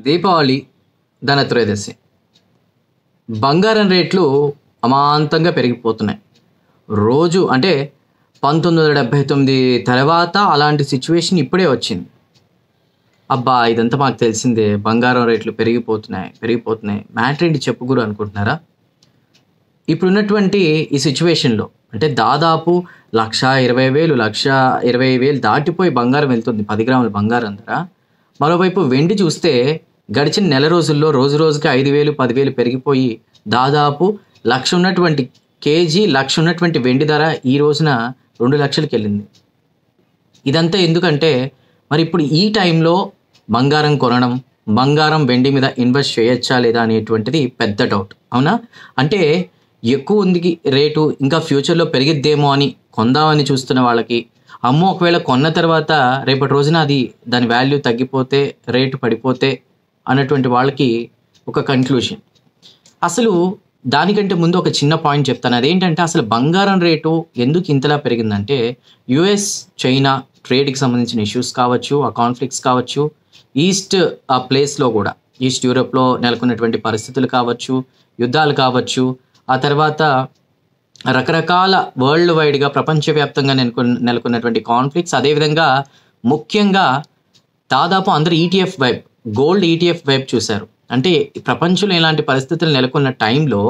దీపావళి, ధనత్రయోదశి. బంగారం రేట్లు అమాంతంగా పెరిగిపోతున్నాయి. రోజు అంటే 1979 తర్వాత అలాంటి సిచ్యువేషన్ ఇప్పుడే వచ్చింది. అబ్బా! ఇదంతా మాకు తెలిసిందే. బంగారం రేట్లు పెరిగిపోతున్నాయి. మ్యాటర్ ఏంటి చెప్పు గురు అనుకుంటున్నారా? ఇప్పుడున్నటువంటి ఈ సిచ్యువేషన్‌లో అంటే దాదాపు 1,20,000, 1,20,000 దాటిపోయి బంగారం వెళ్తుంది. 10 గ్రాముల బంగారం ధర. మరోవైపు వెండి చూస్తే గడిచిన నెల రోజుల్లో రోజు రోజుకి 5,000, 10,000 పెరిగిపోయి దాదాపు 1,00,000 ఉన్నటువంటి కేజీ 1,00,000 ఉన్నటువంటి వెండి ధర ఈ రోజున 2,00,000కి వెళ్ళింది. ఇదంతా ఎందుకంటే మరి ఇప్పుడు ఈ టైంలో బంగారం కొనడం, బంగారం వెండి మీద ఇన్వెస్ట్ చేయొచ్చా లేదా అనేటువంటిది పెద్ద డౌట్. అవునా? అంటే ఎక్కువ ఉంది రేటు, ఇంకా ఫ్యూచర్లో పెరిగిద్దేమో అని కొందామని చూస్తున్న వాళ్ళకి, అమ్మో ఒకవేళ కొన్న తర్వాత రేపటి రోజున అది దాని వాల్యూ తగ్గిపోతే, రేటు పడిపోతే అన్నటువంటి వాళ్ళకి ఒక కన్క్లూషన్. అసలు దానికంటే ముందు ఒక చిన్న పాయింట్ చెప్తాను. అదేంటంటే అసలు బంగారం రేటు ఎందుకు ఇంతలా పెరిగిందంటే యుఎస్, చైనా ట్రేడ్కి సంబంధించిన ఇష్యూస్ కావచ్చు, ఆ కాన్ఫ్లిక్ట్స్ కావచ్చు, ఈస్ట్ ఆ ప్లేస్లో కూడా ఈస్ట్ యూరోప్లో నెలకొన్నటువంటి పరిస్థితులు కావచ్చు, యుద్ధాలు కావచ్చు, ఆ తర్వాత రకరకాల వరల్డ్ వైడ్గా ప్రపంచవ్యాప్తంగా నెలకొన్నటువంటి కాన్ఫ్లిక్ట్స్, అదేవిధంగా ముఖ్యంగా దాదాపు అందరూ ఈటీఎఫ్ వైపు, గోల్డ్ ఈటీఎఫ్ వైపు చూశారు. అంటే ప్రపంచంలో ఇలాంటి పరిస్థితులు నెలకొన్న టైంలో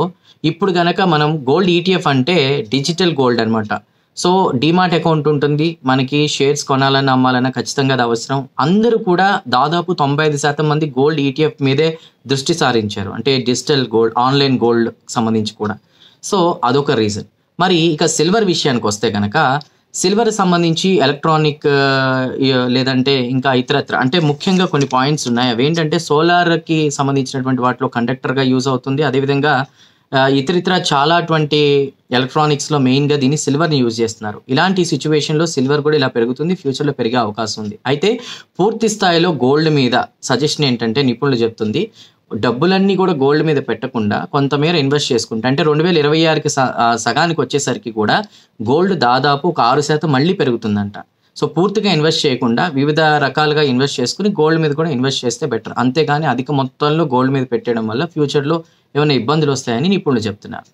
ఇప్పుడు గనక మనం గోల్డ్ ఈటీఎఫ్ అంటే డిజిటల్ గోల్డ్ అనమాట. సో డీమార్ట్ అకౌంట్ ఉంటుంది, మనకి షేర్స్ కొనాలన్నా అమ్మాలన్నా ఖచ్చితంగా అది అవసరం. అందరూ కూడా దాదాపు 95% మంది గోల్డ్ ఈటీఎఫ్ మీదే దృష్టి సారించారు. అంటే డిజిటల్ గోల్డ్, ఆన్లైన్ గోల్డ్ సంబంధించి కూడా. సో అదొక రీజన్. మరి ఇక సిల్వర్ విషయానికి వస్తే కనుక సిల్వర్ సంబంధించి ఎలక్ట్రానిక్ లేదంటే ఇంకా ఇతరత్ర అంటే ముఖ్యంగా కొన్ని పాయింట్స్ ఉన్నాయి. అవేంటంటే సోలార్కి సంబంధించినటువంటి వాటిలో కండక్టర్గా యూజ్ అవుతుంది. అదేవిధంగా ఇతరితర చాలా అటువంటి ఎలక్ట్రానిక్స్లో మెయిన్గా దీన్ని సిల్వర్ని యూజ్ చేస్తున్నారు. ఇలాంటి సిచ్యువేషన్లో సిల్వర్ కూడా ఇలా పెరుగుతుంది, ఫ్యూచర్లో పెరిగే అవకాశం ఉంది. అయితే పూర్తి స్థాయిలో గోల్డ్ మీద సజెషన్ ఏంటంటే నిపుణులు చెప్తుంది, డబ్బులన్నీ కూడా గోల్డ్ మీద పెట్టకుండా కొంతమేర ఇన్వెస్ట్ చేసుకుంటే, అంటే 2026కి సగానికి వచ్చేసరికి కూడా గోల్డ్ దాదాపు ఒక 6% మళ్ళీ పెరుగుతుందంట. సో పూర్తిగా ఇన్వెస్ట్ చేయకుండా వివిధ రకాలుగా ఇన్వెస్ట్ చేసుకుని గోల్డ్ మీద కూడా ఇన్వెస్ట్ చేస్తే బెటర్. అంతేగాని అధిక మొత్తంలో గోల్డ్ మీద పెట్టడం వల్ల ఫ్యూచర్లో ఏమైనా ఇబ్బందులు వస్తాయని నిపుణులు చెప్తున్నారు.